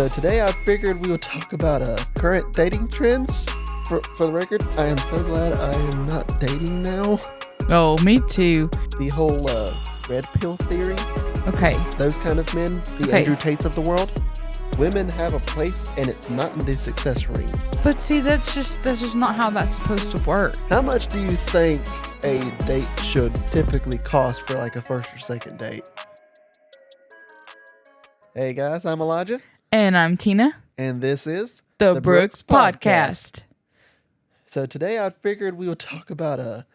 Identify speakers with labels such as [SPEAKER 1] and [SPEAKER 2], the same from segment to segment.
[SPEAKER 1] So today I figured we would talk about current dating trends. For the record, I am so glad I am not dating now.
[SPEAKER 2] Oh, me too.
[SPEAKER 1] The whole red pill theory,
[SPEAKER 2] Okay.
[SPEAKER 1] those kind of men, the
[SPEAKER 2] Okay.
[SPEAKER 1] Andrew Tates of the world. Women have a place, and it's not in the success ring.
[SPEAKER 2] But see, that's just not how that's supposed to work.
[SPEAKER 1] How much do you think a date should typically cost for like a first or second date? Hey guys, I'm Elijah,
[SPEAKER 2] And I'm Tina,
[SPEAKER 1] and this is
[SPEAKER 2] the Brooks Podcast.
[SPEAKER 1] So today I figured we would talk about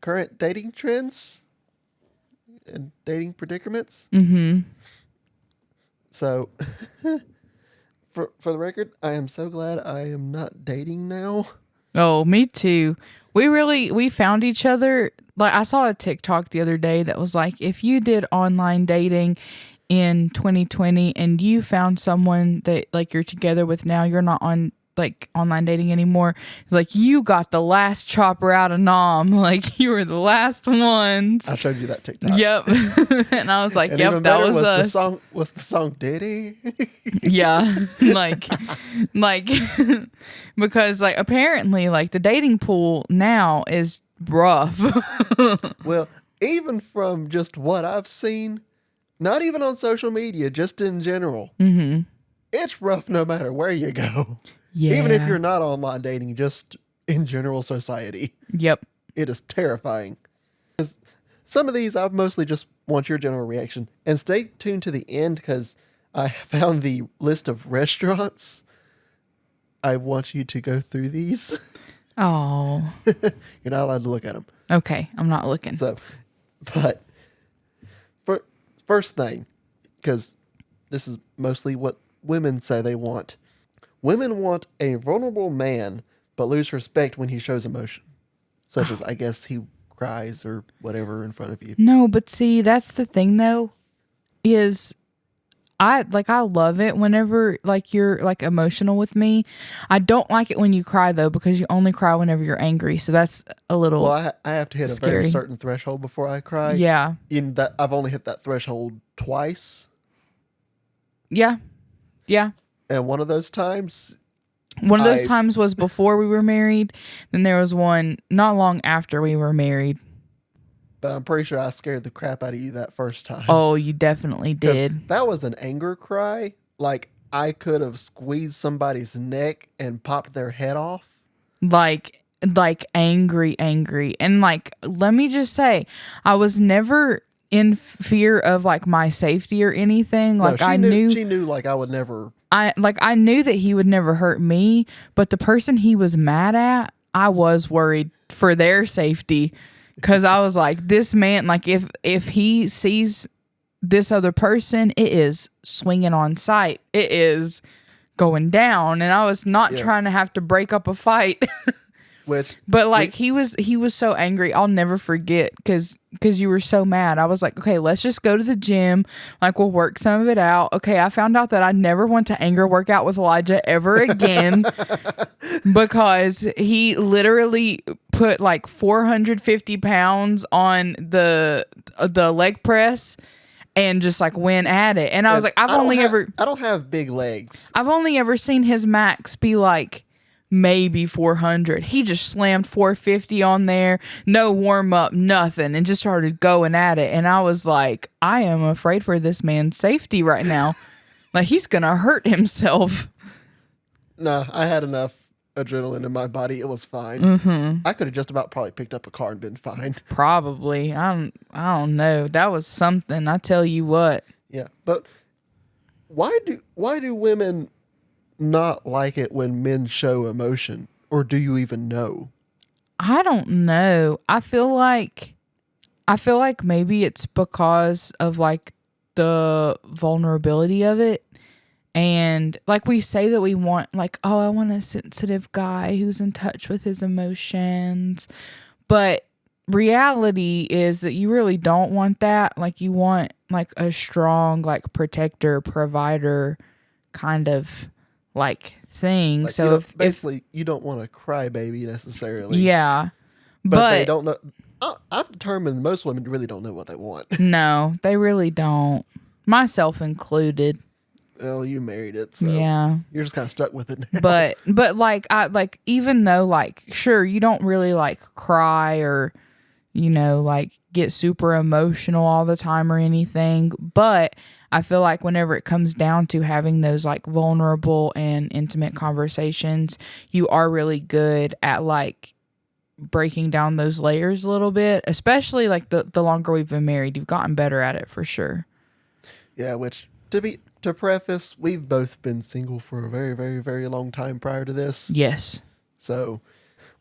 [SPEAKER 1] current dating trends and dating predicaments.
[SPEAKER 2] Mm-hmm.
[SPEAKER 1] So for the record, I am so glad I am not dating now.
[SPEAKER 2] Oh, me too. We found each other. Like, I saw a TikTok the other day that was like, if you did online dating in 2020 and you found someone that like you're together with now, you're not on like online dating anymore. It's like you got the last chopper out of Nam. Like you were the last ones.
[SPEAKER 1] I showed you that TikTok.
[SPEAKER 2] Yep. And I was like,
[SPEAKER 1] And
[SPEAKER 2] yep,
[SPEAKER 1] even
[SPEAKER 2] that
[SPEAKER 1] better
[SPEAKER 2] was us.
[SPEAKER 1] Was the song Diddy?
[SPEAKER 2] Yeah. like because like apparently like the dating pool now is rough.
[SPEAKER 1] Well, even from just what I've seen, not even on social media, just in general, it's rough no matter where you go.
[SPEAKER 2] Yeah.
[SPEAKER 1] Even if you're not online dating, just in general society,
[SPEAKER 2] Yep.
[SPEAKER 1] it is terrifying. 'Cause some of these, I mostly just want your general reaction. And stay tuned to the end because I found the list of restaurants. I want you to go through these.
[SPEAKER 2] Oh.
[SPEAKER 1] You're not allowed to look at them.
[SPEAKER 2] Okay. I'm not looking.
[SPEAKER 1] So, but first thing, because this is mostly what women say they want. Women want a vulnerable man, but lose respect when he shows emotion, such as, I guess, he cries or whatever in front of you.
[SPEAKER 2] No, but see, that's the thing though, is I love it whenever like you're like emotional with me. I don't like it when you cry though, because you only cry whenever you're angry. So that's a little
[SPEAKER 1] Well, I have to hit a very
[SPEAKER 2] scary.
[SPEAKER 1] certain threshold before I cry.
[SPEAKER 2] Yeah.
[SPEAKER 1] In that, I've only hit that threshold twice,
[SPEAKER 2] Yeah. Yeah.
[SPEAKER 1] and one of those times,
[SPEAKER 2] One of those
[SPEAKER 1] I-
[SPEAKER 2] times was before we were married. Then there was one not long after we were married.
[SPEAKER 1] but I'm pretty sure I scared the crap out of you that first time.
[SPEAKER 2] Oh, you definitely
[SPEAKER 1] 'Cause
[SPEAKER 2] did.
[SPEAKER 1] that was an anger cry. Like, I could have squeezed somebody's neck and popped their head off.
[SPEAKER 2] Like angry. And like, let me just say, I was never in fear of like my safety or anything. Like
[SPEAKER 1] No,
[SPEAKER 2] I knew
[SPEAKER 1] she knew like I would never.
[SPEAKER 2] I knew that he would never hurt me, but the person he was mad at, I was worried for their safety. Cause I was like, this man, like if he sees this other person, it is swinging on sight. It is going down. And I was not
[SPEAKER 1] Yeah.
[SPEAKER 2] trying to have to break up a fight.
[SPEAKER 1] Which,
[SPEAKER 2] But like he was so angry. I'll never forget because you were so mad. I was like, okay, let's just go to the gym. Like we'll work some of it out. Okay, I found out that I never want to anger work out with Elijah ever again because he literally put like 450 pounds on the leg press and just like went at it. And I was like,
[SPEAKER 1] I don't have big legs.
[SPEAKER 2] I've only ever seen his max be like maybe 400. He just slammed 450 on there, no warm up, nothing, and just started going at it. And I was like, I am afraid for this man's safety right now. Like he's gonna hurt himself.
[SPEAKER 1] No, I had enough adrenaline in my body. It was fine. I could have just about probably picked up a car and been fine.
[SPEAKER 2] Probably. I don't know. That was something. I tell you what.
[SPEAKER 1] Yeah, but why do women not like it when men show emotion, or do you even know?
[SPEAKER 2] I don't know. I feel like maybe it's because of like the vulnerability of it. And like we say that we want like, oh, I want a sensitive guy who's in touch with his emotions. But reality is that you really don't want that. Like you want like a strong like protector, provider kind of like thing.
[SPEAKER 1] Like,
[SPEAKER 2] So if
[SPEAKER 1] basically you don't want a crybaby necessarily.
[SPEAKER 2] yeah.
[SPEAKER 1] but they don't know. I've determined most women really don't know what they want.
[SPEAKER 2] No, they really don't. Myself included.
[SPEAKER 1] Well, you married it, so
[SPEAKER 2] Yeah.
[SPEAKER 1] you're just kind of stuck with it now.
[SPEAKER 2] But like I like even though like sure you don't really like cry or like get super emotional all the time or anything, but I feel like whenever it comes down to having those like vulnerable and intimate conversations, you are really good at like breaking down those layers a little bit, especially like the longer we've been married. You've gotten better at it for sure.
[SPEAKER 1] Yeah, which to preface, we've both been single for a very, very, very long time prior to this.
[SPEAKER 2] Yes.
[SPEAKER 1] So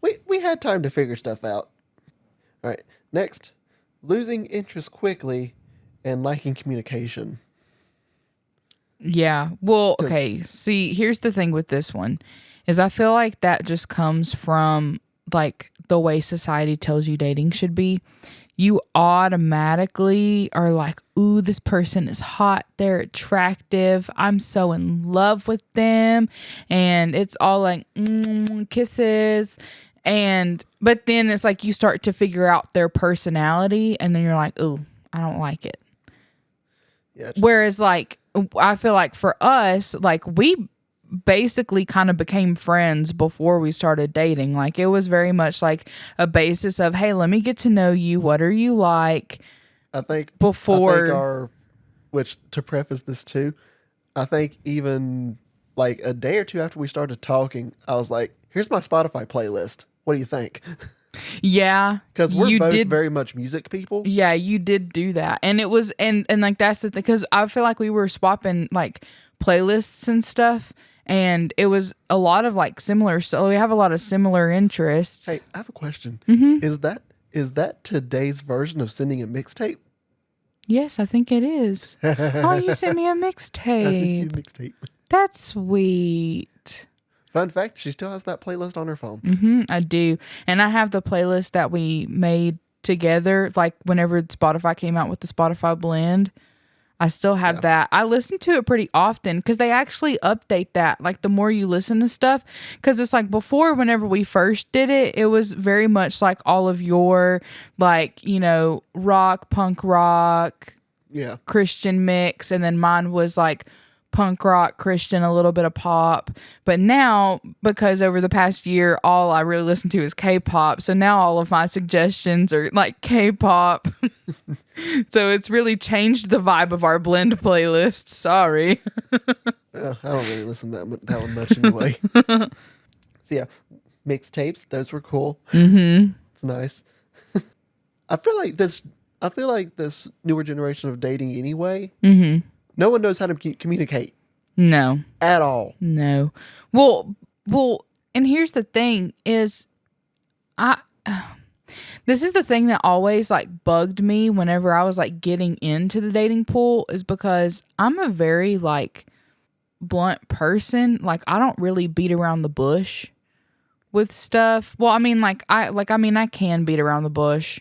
[SPEAKER 1] we had time to figure stuff out. All right. Next, losing interest quickly and lacking communication.
[SPEAKER 2] Yeah. Well,
[SPEAKER 1] 'Cause-
[SPEAKER 2] okay. See, here's the thing with this one is I feel like that just comes from like the way society tells you dating should be. You automatically are like, ooh, this person is hot. They're attractive. I'm so in love with them. And it's all like kisses. But then it's like you start to figure out their personality and then you're like, ooh, I don't like it.
[SPEAKER 1] Yeah.
[SPEAKER 2] Whereas like, I feel like for us, like we basically kind of became friends before we started dating. Like it was very much like a basis of, hey, let me get to know you. What are you like?
[SPEAKER 1] I think
[SPEAKER 2] Before
[SPEAKER 1] which to preface this too, I think even like a day or two after we started talking, I was like, here's my Spotify playlist. What do you think?
[SPEAKER 2] yeah,
[SPEAKER 1] Because we're
[SPEAKER 2] you
[SPEAKER 1] both
[SPEAKER 2] did.
[SPEAKER 1] very much music people.
[SPEAKER 2] Yeah, you did do that. And it was and like that's the thing because I feel like we were swapping like playlists and stuff and it was a lot of like similar, so we have a lot of similar interests.
[SPEAKER 1] Hey, I have a question.
[SPEAKER 2] Mm-hmm.
[SPEAKER 1] Is that today's version of sending a mixtape?
[SPEAKER 2] Yes, I think it is. Oh, you sent me a
[SPEAKER 1] I sent you a
[SPEAKER 2] mixtape.
[SPEAKER 1] mixtape.
[SPEAKER 2] That's sweet.
[SPEAKER 1] Fun fact, she still has that playlist on her phone.
[SPEAKER 2] I do. And I have the playlist that we made together, like whenever Spotify came out with the Spotify blend. I still have that. I listen to it pretty often because they actually update that. Like the more you listen to stuff, because it's like before, whenever we first did it, it was very much like all of your like, rock, punk rock,
[SPEAKER 1] Yeah.
[SPEAKER 2] Christian mix. And then mine was like punk rock, Christian, a little bit of pop. But now, because over the past year, all I really listen to is K-pop. So now all of my suggestions are like K-pop. So it's really changed the vibe of our blend playlist. Sorry.
[SPEAKER 1] I don't really listen that one much anyway. So yeah, mixtapes, those were cool.
[SPEAKER 2] Mm-hmm.
[SPEAKER 1] It's nice. I feel like this newer generation of dating anyway.
[SPEAKER 2] Mm-hmm.
[SPEAKER 1] No one knows how to communicate
[SPEAKER 2] No.
[SPEAKER 1] at all.
[SPEAKER 2] No. Well, and here's the thing is this is the thing that always like bugged me whenever I was like getting into the dating pool is because I'm a very like blunt person. Like I don't really beat around the bush with stuff. Well, I mean I can beat around the bush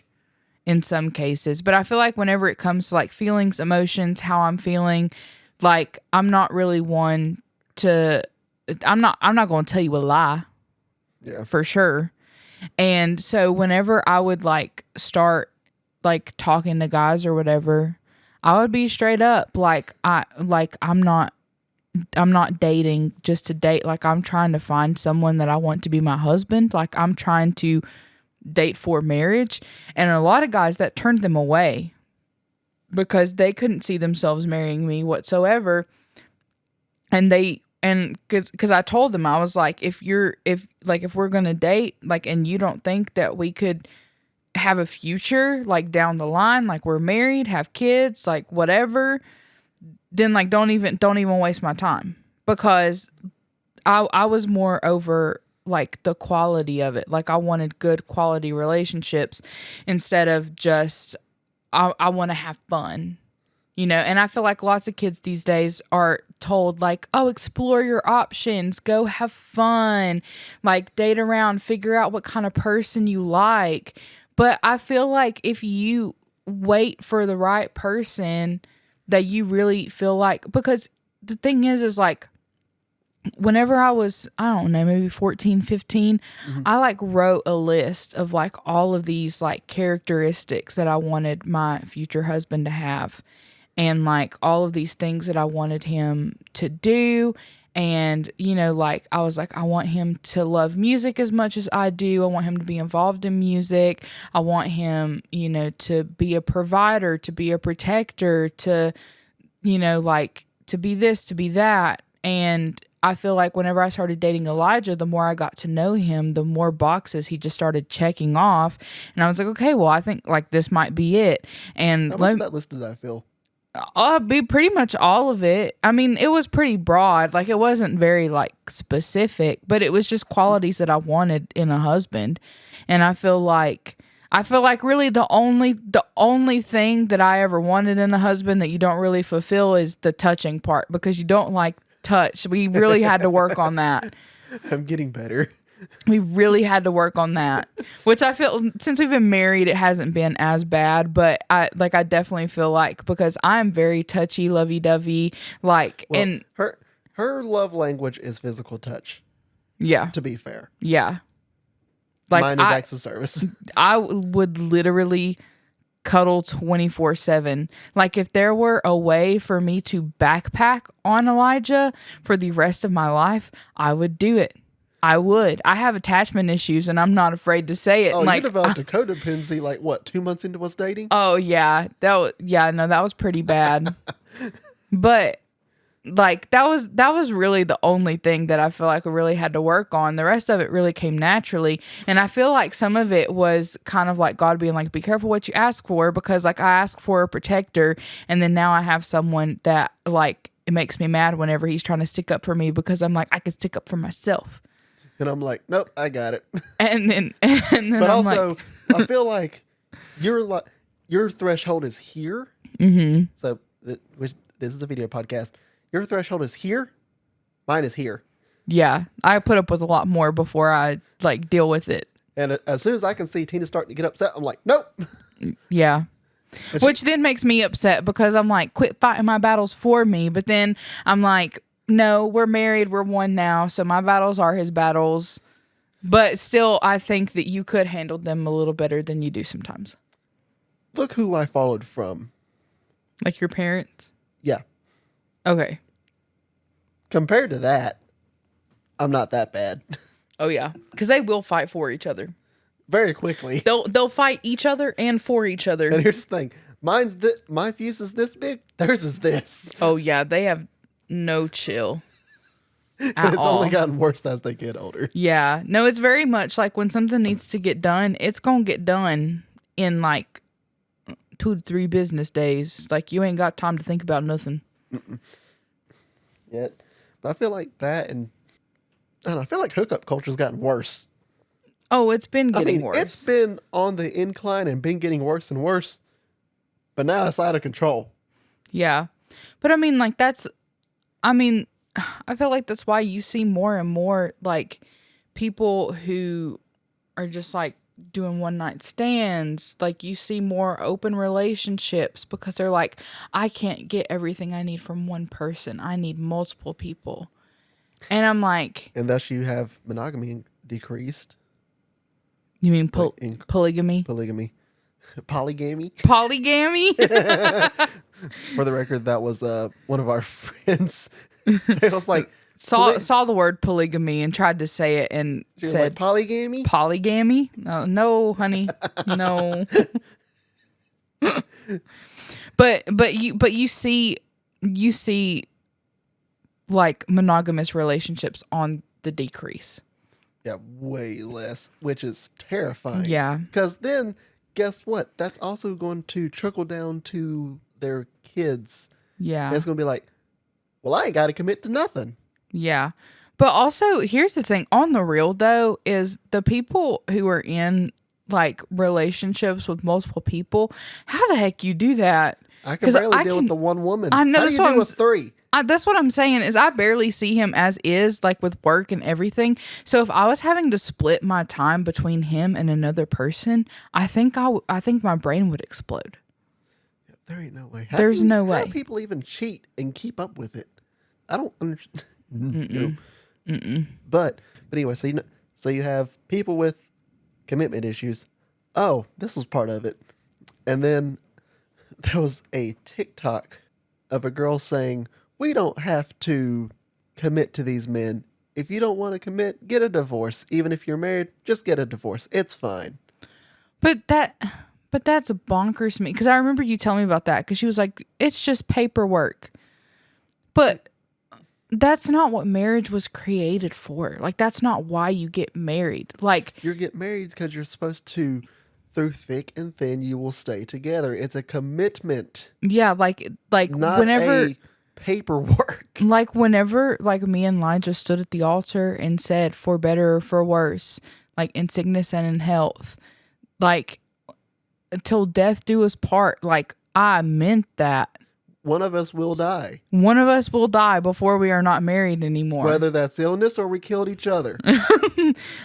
[SPEAKER 2] in some cases, but I feel like whenever it comes to like feelings, emotions, how I'm feeling, like I'm not really one to I'm not going to tell you a lie.
[SPEAKER 1] Yeah.
[SPEAKER 2] For sure. And so whenever I would like start like talking to guys or whatever, I would be straight up like I'm not dating just to date. Like I'm trying to find someone that I want to be my husband. Like I'm trying to date for marriage. And a lot of guys that turned them away because they couldn't see themselves marrying me whatsoever. And because I told them, I was like, if we're gonna date, like, and you don't think that we could have a future, like down the line, like we're married, have kids, like whatever, then like don't even waste my time, because I was more over like the quality of it. Like I wanted good quality relationships instead of just I want to have fun. And I feel like lots of kids these days are told like, oh, explore your options, go have fun, like date around, figure out what kind of person you like. But I feel like if you wait for the right person that you really feel like, because the thing is like, whenever I was, I don't know, maybe 14, 15, I like wrote a list of like all of these like characteristics that I wanted my future husband to have. and like all of these things that I wanted him to do. And, like I was like, I want him to love music as much as I do. I want him to be involved in music. I want him, to be a provider, to be a protector, to, like to be this, to be that. And I feel like whenever I started dating Elijah, the more I got to know him, the more boxes he just started checking off. And I was like, okay, well, I think like this might be it. And
[SPEAKER 1] How much of that list did I fill?
[SPEAKER 2] I'll be pretty much all of it. I mean, it was pretty broad. Like it wasn't very like specific, but it was just qualities that I wanted in a husband. And I feel like really the only thing that I ever wanted in a husband that you don't really fulfill is the touching part, because you don't like touch. We really had to work on that.
[SPEAKER 1] I'm getting better.
[SPEAKER 2] We really had to work on that, which I feel since we've been married, it hasn't been as bad, but I definitely feel like, because I'm very touchy, lovey-dovey, like,
[SPEAKER 1] Well,
[SPEAKER 2] and
[SPEAKER 1] her love language is physical touch,
[SPEAKER 2] yeah,
[SPEAKER 1] to be fair.
[SPEAKER 2] yeah. Like
[SPEAKER 1] mine is acts of service.
[SPEAKER 2] I would literally cuddle 24/7. Like if there were a way for me to backpack on Elijah for the rest of my life, I would do it. I would. I have attachment issues, and I'm not afraid to say it.
[SPEAKER 1] Oh,
[SPEAKER 2] like,
[SPEAKER 1] you developed a codependency like what, 2 months into us dating?
[SPEAKER 2] Oh yeah, that was pretty bad. But like that was really the only thing that I feel like I really had to work on. The rest of it really came naturally, and I feel like some of it was kind of like God being like, "Be careful what you ask for," because like I asked for a protector, and then now I have someone that like it makes me mad whenever he's trying to stick up for me, because I'm like, I can stick up for myself.
[SPEAKER 1] And I'm like, nope, I got it.
[SPEAKER 2] And then
[SPEAKER 1] But
[SPEAKER 2] I'm
[SPEAKER 1] also,
[SPEAKER 2] like,
[SPEAKER 1] I feel like your threshold is here.
[SPEAKER 2] mm-hmm.
[SPEAKER 1] So this is a video podcast. Your threshold is here. Mine is here.
[SPEAKER 2] Yeah, I put up with a lot more before I like deal with it.
[SPEAKER 1] And as soon as I can see Tina starting to get upset, I'm like, nope.
[SPEAKER 2] Yeah. Which then makes me upset, because I'm like, quit fighting my battles for me. But then I'm like, no, we're married. We're one now. So my battles are his battles. But still, I think that you could handle them a little better than you do sometimes.
[SPEAKER 1] Look who I followed from.
[SPEAKER 2] Like your parents?
[SPEAKER 1] Yeah.
[SPEAKER 2] Okay.
[SPEAKER 1] Compared to that, I'm not that bad.
[SPEAKER 2] Oh, yeah. Because they will fight for each other.
[SPEAKER 1] Very quickly.
[SPEAKER 2] They'll fight each other and for each other.
[SPEAKER 1] And here's the thing. My fuse is this big. Theirs is this.
[SPEAKER 2] Oh, yeah. They have no chill.
[SPEAKER 1] And it's only gotten worse as they get older.
[SPEAKER 2] Yeah. No, it's very much like when something needs to get done, it's going to get done in like 2 to 3 business days. Like you ain't got time to think about nothing.
[SPEAKER 1] Yet. But I feel like that and I feel like hookup culture's gotten worse.
[SPEAKER 2] Oh, it's been getting worse.
[SPEAKER 1] It's been on the incline and been getting worse and worse. But now it's out of control.
[SPEAKER 2] Yeah. But I mean, like I feel like that's why you see more and more like people who are just like doing one night stands. Like you see more open relationships, because they're like, I can't get everything I need from one person. I need multiple people. And I'm like,
[SPEAKER 1] And thus you have monogamy decreased.
[SPEAKER 2] you mean polygamy?
[SPEAKER 1] Polygamy. Polygamy.
[SPEAKER 2] Polygamy?
[SPEAKER 1] For the record, that was one of our friends. It was like
[SPEAKER 2] saw the word polygamy and tried to say it and
[SPEAKER 1] she was
[SPEAKER 2] said
[SPEAKER 1] like, polygamy.
[SPEAKER 2] polygamy. No, honey, no. but you see like monogamous relationships on the decrease.
[SPEAKER 1] Yeah, way less, which is terrifying.
[SPEAKER 2] Yeah.
[SPEAKER 1] Because then, guess what? That's also going to trickle down to their kids.
[SPEAKER 2] Yeah.
[SPEAKER 1] And it's going to be like, well, I ain't got to commit to nothing.
[SPEAKER 2] Yeah. But also, here's the thing. On the real, though, is the people who are in, like, relationships with multiple people, how the heck you do that?
[SPEAKER 1] I can barely deal with the one woman.
[SPEAKER 2] I know.
[SPEAKER 1] How do you deal with 3?
[SPEAKER 2] That's what I'm saying, is I barely see him as is, like, with work and everything. So if I was having to split my time between him and another person, I think my brain would explode.
[SPEAKER 1] There ain't no way.
[SPEAKER 2] There's no way.
[SPEAKER 1] How do people even cheat and keep up with it? I don't understand. No. But anyway, so you have people with commitment issues. Oh, this was part of it. And then there was a TikTok of a girl saying, "We don't have to commit to these men. If you don't want to commit, get a divorce. Even if you're married, just get a divorce. It's fine."
[SPEAKER 2] But that's bonkers to me because I remember you telling me about that because she was like, it's just paperwork. But that's not what marriage was created for. Like, that's not why you get married. Like,
[SPEAKER 1] You get married because you're supposed to, through thick and thin, you will stay together. It's a commitment,
[SPEAKER 2] yeah, like
[SPEAKER 1] not
[SPEAKER 2] whenever
[SPEAKER 1] a paperwork.
[SPEAKER 2] whenever me and Elijah stood at the altar and said, for better or for worse, like in sickness and in health, like until death do us part, like I meant that.
[SPEAKER 1] One of us will die,
[SPEAKER 2] One of us will die before we are not married anymore.
[SPEAKER 1] whether that's illness or we killed each other.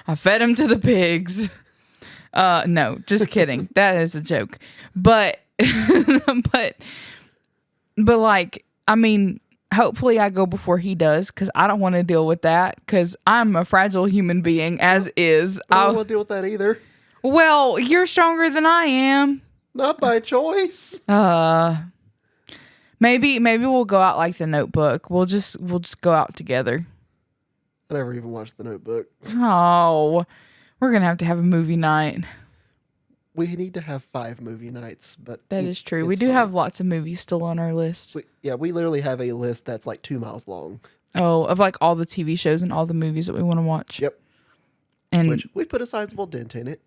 [SPEAKER 2] I fed him to the pigs. No, just kidding. That is a joke. But but like, I mean, hopefully I go before he does because I don't want to deal with that because I'm a fragile human being as is.
[SPEAKER 1] I don't want to deal with that either.
[SPEAKER 2] Well, you're stronger than I am.
[SPEAKER 1] Not by choice.
[SPEAKER 2] Maybe we'll go out like The Notebook. We'll just go out together.
[SPEAKER 1] I never even watched The Notebook.
[SPEAKER 2] Oh, we're gonna have a movie night.
[SPEAKER 1] We need to have 5 movie nights, but
[SPEAKER 2] That is true. We
[SPEAKER 1] it's
[SPEAKER 2] do
[SPEAKER 1] fine.
[SPEAKER 2] have lots of movies still on our list.
[SPEAKER 1] We literally have a list that's like 2 miles long.
[SPEAKER 2] Oh, of like all the TV shows and all the movies that we want to watch.
[SPEAKER 1] Yep.
[SPEAKER 2] And
[SPEAKER 1] Which we put a sizable dent in it.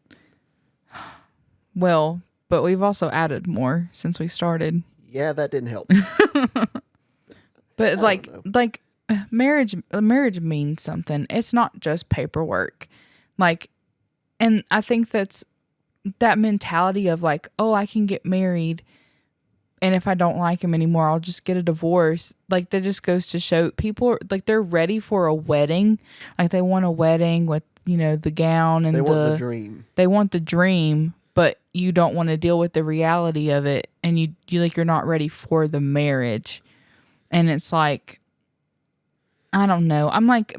[SPEAKER 2] well, but we've also added more since we started.
[SPEAKER 1] Yeah, that didn't help.
[SPEAKER 2] But
[SPEAKER 1] don't
[SPEAKER 2] like marriage means something. It's not just paperwork. Like, and I think that's that mentality of like, oh, I can get married and if I don't like him anymore, I'll just get a divorce. Like, that just goes to show people like they're ready for a wedding. Like, they want a wedding with, the gown and
[SPEAKER 1] They want the dream.
[SPEAKER 2] They want the dream, but you don't want to deal with the reality of it, and you like you're not ready for the marriage. And it's like, I don't know. I'm like,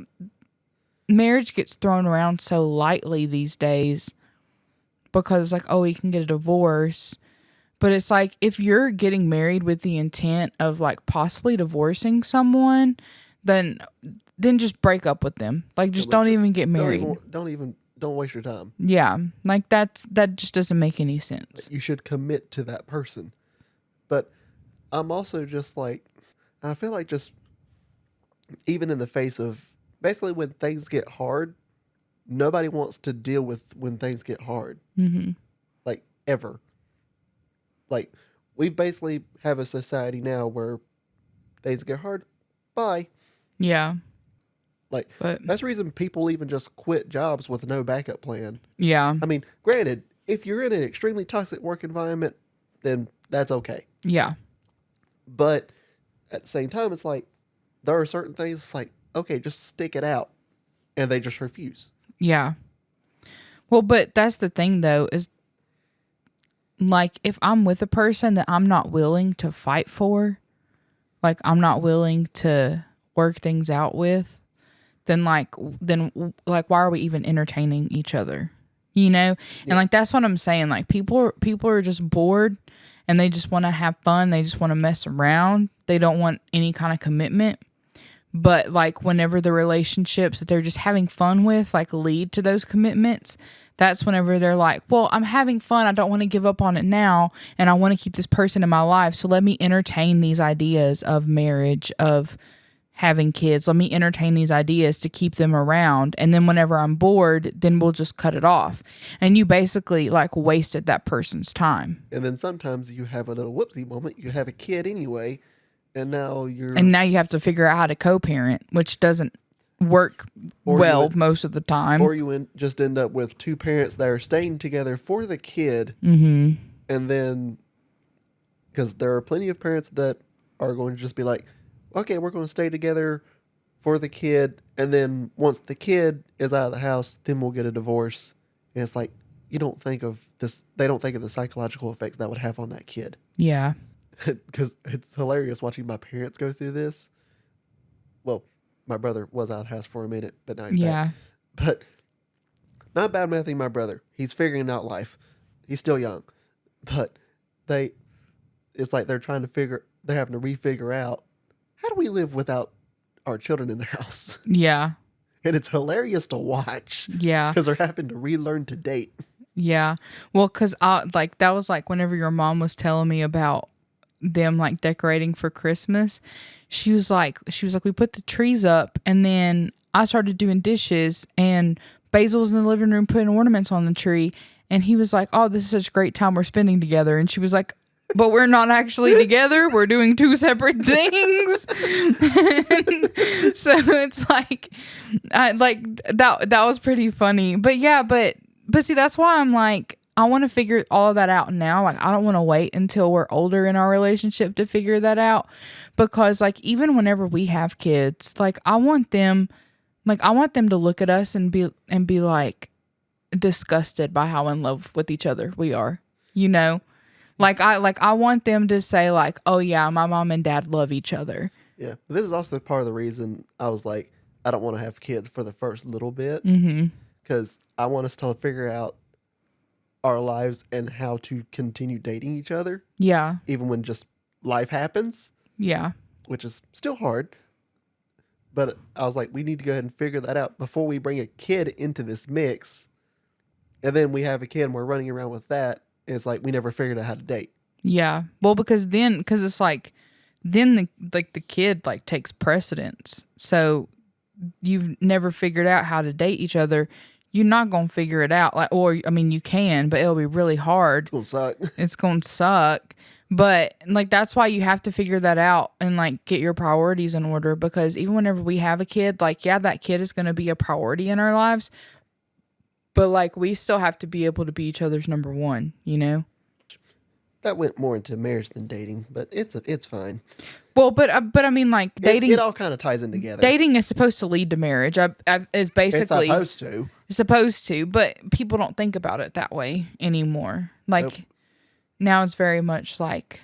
[SPEAKER 2] marriage gets thrown around so lightly these days because it's like, oh, you can get a divorce. But it's like, if you're getting married with the intent of like possibly divorcing someone, then just break up with them. Like, just don't even get married.
[SPEAKER 1] Don't waste your time.
[SPEAKER 2] Yeah. Like, that just doesn't make any sense.
[SPEAKER 1] You should commit to that person. But I'm also just like, I feel like just even in the face of basically when things get hard, nobody wants to deal with when things get hard.
[SPEAKER 2] Mm-hmm.
[SPEAKER 1] Like, ever. Like, we basically have a society now where things get hard. Bye.
[SPEAKER 2] Yeah.
[SPEAKER 1] Like,
[SPEAKER 2] But
[SPEAKER 1] that's the reason people even just quit jobs with no backup plan.
[SPEAKER 2] yeah.
[SPEAKER 1] I mean, granted, if you're in an extremely toxic work environment, then that's okay.
[SPEAKER 2] Yeah.
[SPEAKER 1] But at the same time, it's like, there are certain things, it's like, okay, just stick it out. And they just refuse.
[SPEAKER 2] Yeah. Well, but that's the thing though, is like, if I'm with a person that I'm not willing to fight for, like I'm not willing to work things out with, then why are we even entertaining each other? And like, that's what I'm saying. Like, people are just bored and they just want to have fun. They just want to mess around. They don't want any kind of commitment. But like, whenever the relationships that they're just having fun with like lead to those commitments, that's whenever they're like, well, I'm having fun. I don't want to give up on it now. And I want to keep this person in my life. So let me entertain these ideas of marriage, of having kids. Let me entertain these ideas to keep them around. And then whenever I'm bored, then we'll just cut it off. And you basically like wasted that person's time.
[SPEAKER 1] And then sometimes you have a little whoopsie moment. You have a kid anyway. And now you
[SPEAKER 2] have to figure out how to co-parent, which doesn't work most of the time.
[SPEAKER 1] Or you just end up with 2 parents that are staying together for the kid.
[SPEAKER 2] Mm-hmm.
[SPEAKER 1] And then, because there are plenty of parents that are going to just be like, okay, we're going to stay together for the kid. And then once the kid is out of the house, then we'll get a divorce. And it's like, you don't think of this. They don't think of the psychological effects that would have on that kid.
[SPEAKER 2] Yeah.
[SPEAKER 1] Because it's hilarious watching my parents go through this. Well, my brother was out of the house for a minute, but now he's back. But not bad mouthing my brother. He's figuring out life. He's still young. But it's like they're trying to they're having to refigure out, how do we live without our children in the house?
[SPEAKER 2] Yeah.
[SPEAKER 1] And it's hilarious to watch
[SPEAKER 2] Yeah.
[SPEAKER 1] because they're having to relearn to date.
[SPEAKER 2] Yeah. Well, because like that was like whenever your mom was telling me about them like decorating for Christmas, she was like, we put the trees up and then I started doing dishes and Basil was in the living room putting ornaments on the tree. And he was like, oh, this is such a great time we're spending together. And she was like, but we're not actually together. We're doing two separate things. So it's like, that was pretty funny. But yeah, but see, that's why I'm like, I want to figure all of that out now. Like, I don't want to wait until we're older in our relationship to figure that out. Because like, even whenever we have kids, like I want them to look at us and be like disgusted by how in love with each other we are, you know? I want them to say like, oh yeah, my mom and dad love each other.
[SPEAKER 1] Yeah. But this is also part of the reason I was like, I don't want to have kids for the first little bit. Because I want us to figure out our lives and how to continue dating each other.
[SPEAKER 2] Yeah.
[SPEAKER 1] Even when just life happens.
[SPEAKER 2] Yeah.
[SPEAKER 1] Which is still hard. But I was like, we need to go ahead and figure that out before we bring a kid into this mix. And then we have a kid and we're running around with that. And it's like, we never figured out how to date.
[SPEAKER 2] Yeah. Well, because it's like, then the kid like takes precedence. So you've never figured out how to date each other. You're not going to figure it out. Like, or, I mean, you can, but it'll be really hard.
[SPEAKER 1] It's going to suck.
[SPEAKER 2] It's going to suck. But like, that's why you have to figure that out and like get your priorities in order, because even whenever we have a kid, like, yeah, that kid is going to be a priority in our lives. But like, we still have to be able to be each other's number one, you know?
[SPEAKER 1] That went more into marriage than dating, but it's fine.
[SPEAKER 2] Well, but I mean, like dating,
[SPEAKER 1] it all kind of ties in together.
[SPEAKER 2] Dating is supposed to lead to marriage. Is basically
[SPEAKER 1] it's supposed to,
[SPEAKER 2] but people don't think about it that way anymore. Like now, it's very much like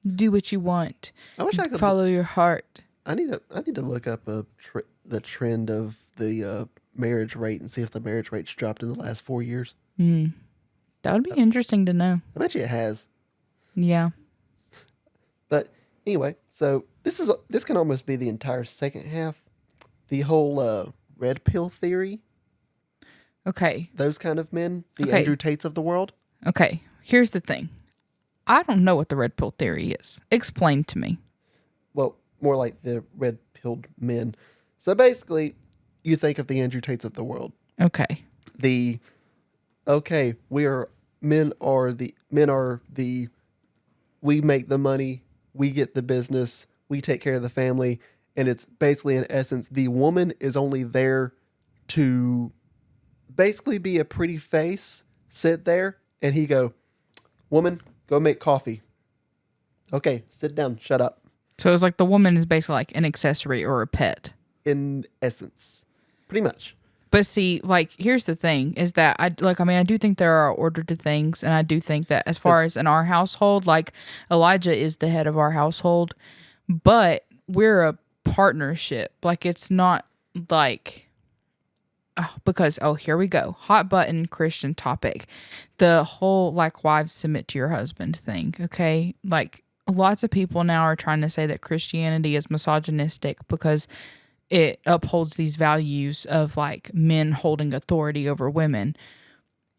[SPEAKER 2] do what you want.
[SPEAKER 1] I wish I could
[SPEAKER 2] follow your heart.
[SPEAKER 1] I need to look up the trend of the marriage rate and see if the marriage rate's dropped in the last 4 years.
[SPEAKER 2] That would be interesting to know.
[SPEAKER 1] I bet you it has.
[SPEAKER 2] Yeah.
[SPEAKER 1] But anyway, so this can almost be the entire second half. The whole red pill theory.
[SPEAKER 2] Okay.
[SPEAKER 1] Those kind of men, the Andrew Tates of the world.
[SPEAKER 2] Okay. Here's the thing. I don't know what the red pill theory is. Explain to me.
[SPEAKER 1] Well, more like the red pilled men. So basically, you think of the Andrew Tates of the world.
[SPEAKER 2] Okay.
[SPEAKER 1] We make the money, we get the business, we take care of the family, and it's basically, in essence, the woman is only there to basically be a pretty face, sit there, and he go, woman, go make coffee. Okay, sit down, shut up.
[SPEAKER 2] So it's like the woman is basically like an accessory or a pet.
[SPEAKER 1] In essence, pretty much.
[SPEAKER 2] But see, like, here's the thing is that I do think there are order to things. And I do think that as far as in our household, like Elijah is the head of our household, but we're a partnership. Like, it's not like, here we go. Hot button Christian topic. The whole like wives submit to your husband thing. Okay. Like lots of people now are trying to say that Christianity is misogynistic because it upholds these values of like men holding authority over women.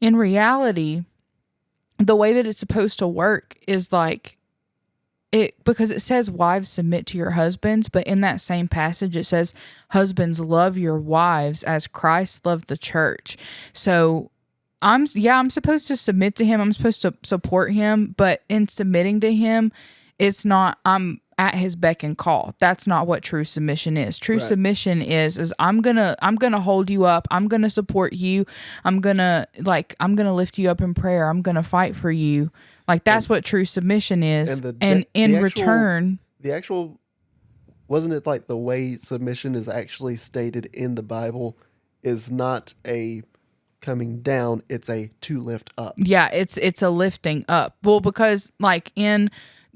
[SPEAKER 2] In reality, the way that it's supposed to work is like because it says wives submit to your husbands, but in that same passage it says husbands love your wives as Christ loved the church. So I'm supposed to submit to him. I'm supposed to support him, but in submitting to him, it's not I'm at his beck and call. That's not what true submission is. True submission is I'm gonna hold you up. I'm gonna support you. I'm gonna lift you up in prayer. I'm gonna fight for you. Like that's what true submission is. And in return,
[SPEAKER 1] the actual wasn't it like the way submission is actually stated in the Bible is not a coming down, it's a to lift up.
[SPEAKER 2] Yeah, it's a lifting up. Well, because like in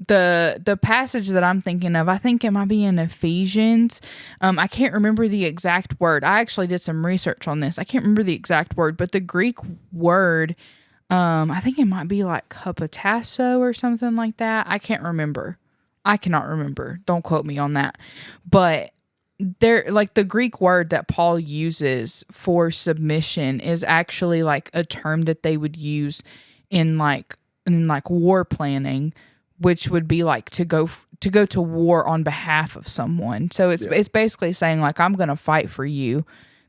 [SPEAKER 2] the passage that I'm thinking of, I think it might be in Ephesians. I can't remember the exact word. I actually did some research on this. I can't remember the exact word, but the Greek word, I think it might be like hupotasso or something like that. I can't remember. I cannot remember. Don't quote me on that. But there, like, the Greek word that Paul uses for submission is actually like a term that they would use in like war planning, which would be like to go to war on behalf of someone. So it's basically saying like, I'm going to fight for you.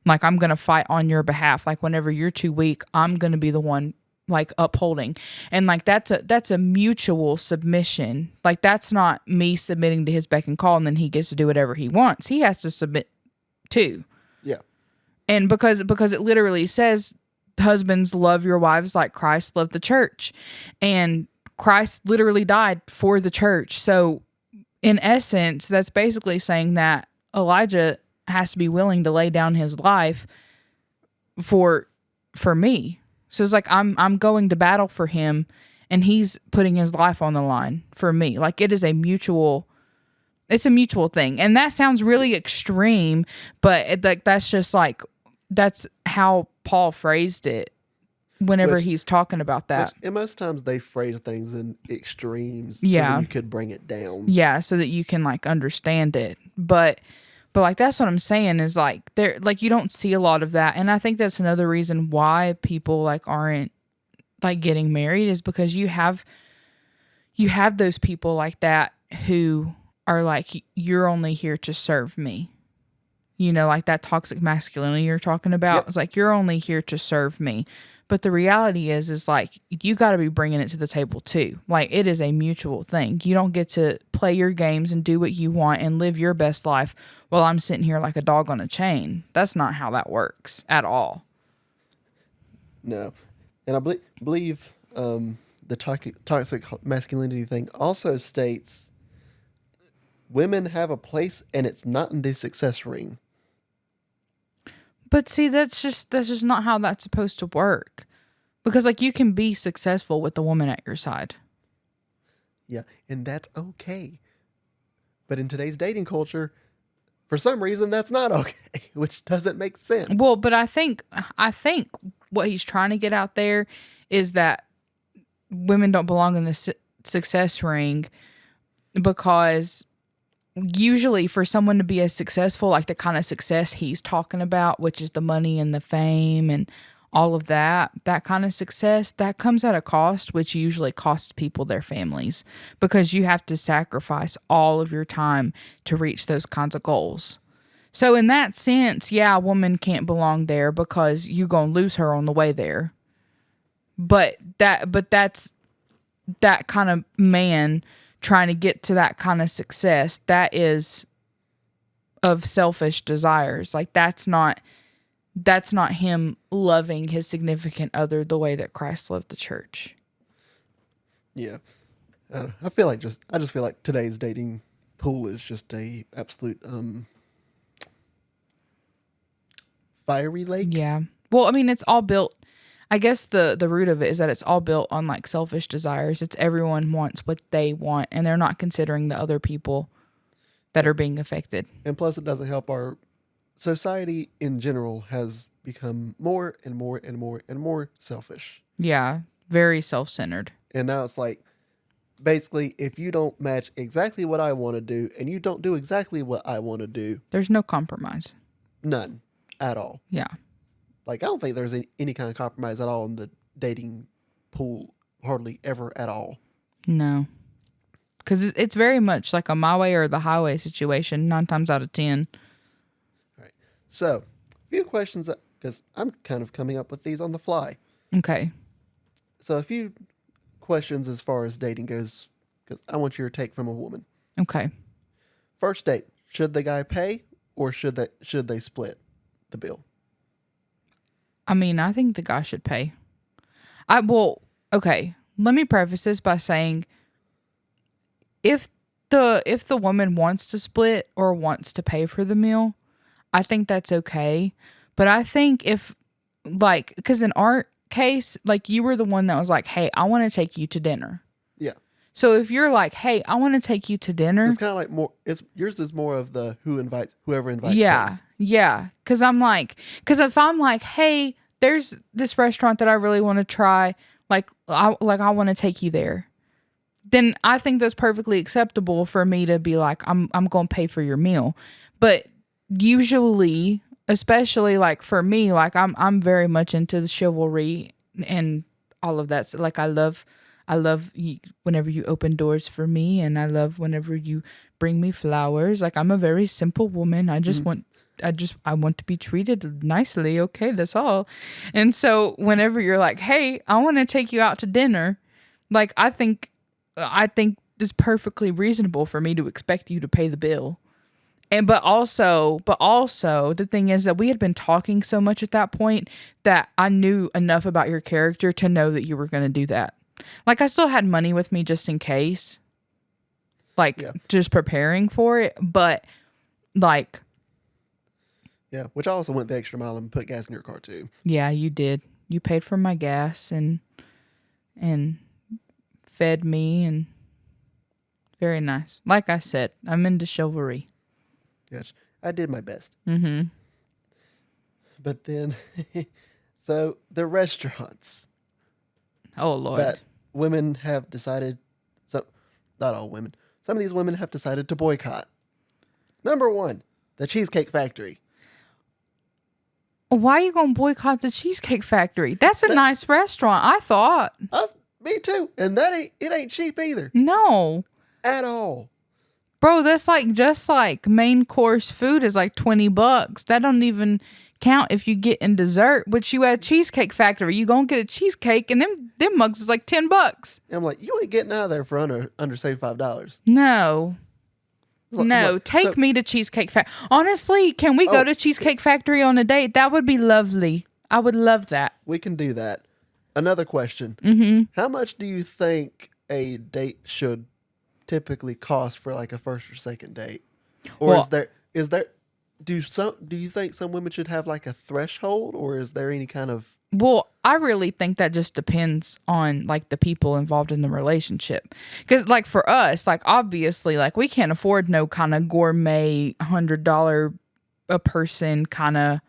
[SPEAKER 2] Like, I'm going to fight on your behalf. Like, whenever you're too weak, I'm going to be the one like upholding. And like, that's a mutual submission. Like, that's not me submitting to his beck and call and then he gets to do whatever he wants. He has to submit too.
[SPEAKER 1] Yeah.
[SPEAKER 2] And because it literally says, husbands, love your wives like Christ loved the church. And Christ literally died for the church. So in essence, that's basically saying that Elijah has to be willing to lay down his life for me. So it's like, I'm going to battle for him and he's putting his life on the line for me. Like, it's a mutual thing. And that sounds really extreme, but that's how Paul phrased it whenever he's talking about that.
[SPEAKER 1] And most times they phrase things in extremes so
[SPEAKER 2] Yeah.
[SPEAKER 1] that you could bring it down.
[SPEAKER 2] Yeah, so that you can like understand it. But like, that's what I'm saying is like, there, like, you don't see a lot of that. And I think that's another reason why people like aren't like getting married, is because you have those people like that who are like, you're only here to serve me. You know, like that toxic masculinity you're talking about.
[SPEAKER 1] Yep.
[SPEAKER 2] It's like, you're only here to serve me. But the reality is like, you got to be bringing it to the table too. Like, it is a mutual thing. You don't get to play your games and do what you want and live your best life while I'm sitting here like a dog on a chain. That's not how that works at all.
[SPEAKER 1] No. And I believe the toxic masculinity thing also states women have a place and it's not in the success ring.
[SPEAKER 2] But see, that's just not how that's supposed to work. Because like, you can be successful with the woman at your side.
[SPEAKER 1] Yeah, and that's okay. But in today's dating culture, for some reason that's not okay, which doesn't make sense.
[SPEAKER 2] Well, but I think what he's trying to get out there is that women don't belong in the success ring, because usually for someone to be as successful, like the kind of success he's talking about, which is the money and the fame and all of that kind of success, that comes at a cost, which usually costs people their families, because you have to sacrifice all of your time to reach those kinds of goals. So in that sense, yeah, a woman can't belong there because you're going to lose her on the way there. But that's that kind of man trying to get to that kind of success, that is of selfish desires. Like, that's not him loving his significant other the way that Christ loved the church.
[SPEAKER 1] Yeah. I feel like I just feel like today's dating pool is just a absolute fiery lake.
[SPEAKER 2] Yeah. Well, I mean, it's all built, I guess the root of it is that it's all built on like selfish desires. It's everyone wants what they want and they're not considering the other people that are being affected.
[SPEAKER 1] And plus it doesn't help, our society in general has become more and more and more and more selfish.
[SPEAKER 2] Yeah. Very self-centered.
[SPEAKER 1] And now it's like, basically, if you don't match exactly what I want to do and you don't do exactly what I want to do,
[SPEAKER 2] There's no compromise.
[SPEAKER 1] none at all.
[SPEAKER 2] Yeah.
[SPEAKER 1] Like, I don't think there's any kind of compromise at all in the dating pool, hardly ever at all.
[SPEAKER 2] No. Because it's very much like a my way or the highway situation, 9 times out of 10.
[SPEAKER 1] All right. So, a few questions, because I'm kind of coming up with these on the fly.
[SPEAKER 2] Okay.
[SPEAKER 1] So, a few questions as far as dating goes, because I want your take from a woman.
[SPEAKER 2] Okay.
[SPEAKER 1] First date, should the guy pay or should they split the bill?
[SPEAKER 2] I mean, I think the guy should pay. Okay. Let me preface this by saying, if the woman wants to split or wants to pay for the meal, I think that's okay. But I think if, like, because in our case, like, you were the one that was like, hey, I want to take you to dinner.
[SPEAKER 1] Yeah.
[SPEAKER 2] So if you're like, hey, I want to take you to dinner.
[SPEAKER 1] It's kind of like yours is more of the whoever invites.
[SPEAKER 2] Yeah.
[SPEAKER 1] pays.
[SPEAKER 2] Yeah. Because if I'm like, hey, there's this restaurant that I really want to try, like I want to take you there, then I think that's perfectly acceptable for me to be like, I'm going to pay for your meal. But usually, especially like for me, like I'm very much into the chivalry and all of that. So like I love whenever you open doors for me, and I love whenever you bring me flowers. Like I'm a very simple woman. I just want to be treated nicely. Okay, that's all. And so whenever you're like, "Hey, I want to take you out to dinner," like I think it's perfectly reasonable for me to expect you to pay the bill. And but also the thing is that we had been talking so much at that point that I knew enough about your character to know that you were going to do that. Like I still had money with me just in case. Like just preparing for it, but like
[SPEAKER 1] Yeah, which I also went the extra mile and put gas in your car too.
[SPEAKER 2] yeah, you did. You paid for my gas and fed me, and very nice. Like I said, I'm into chivalry.
[SPEAKER 1] Yes, I did my best.
[SPEAKER 2] Mm-hmm.
[SPEAKER 1] But then, so the restaurants
[SPEAKER 2] Oh Lord.
[SPEAKER 1] that women have decided, so not all women, some of these women have decided to boycott. Number one, the Cheesecake Factory.
[SPEAKER 2] Why are you gonna boycott the Cheesecake Factory? That's a nice restaurant, I thought.
[SPEAKER 1] Me too, and it ain't cheap either
[SPEAKER 2] No.
[SPEAKER 1] at all.
[SPEAKER 2] Bro, that's like just like main course food is like $20. That don't even count if you get in dessert, which you at Cheesecake Factory. You gonna get a cheesecake and them mugs is like $10.
[SPEAKER 1] And I'm like, you ain't getting out of there for under say $5.
[SPEAKER 2] No. No,
[SPEAKER 1] Look,
[SPEAKER 2] take me to Cheesecake Factory. Honestly, can we go to Cheesecake Factory on a date? That would be lovely. I would love that.
[SPEAKER 1] We can do that. Another question.
[SPEAKER 2] Mm-hmm.
[SPEAKER 1] How much do you think a date should typically cost for like a first or second date? Or
[SPEAKER 2] Well,
[SPEAKER 1] do you think some women should have like a threshold, or is there any kind of
[SPEAKER 2] Well, I really think that just depends on like the people involved in the relationship. Because like for us, like obviously, like we can't afford no kind of gourmet $100 a person kind of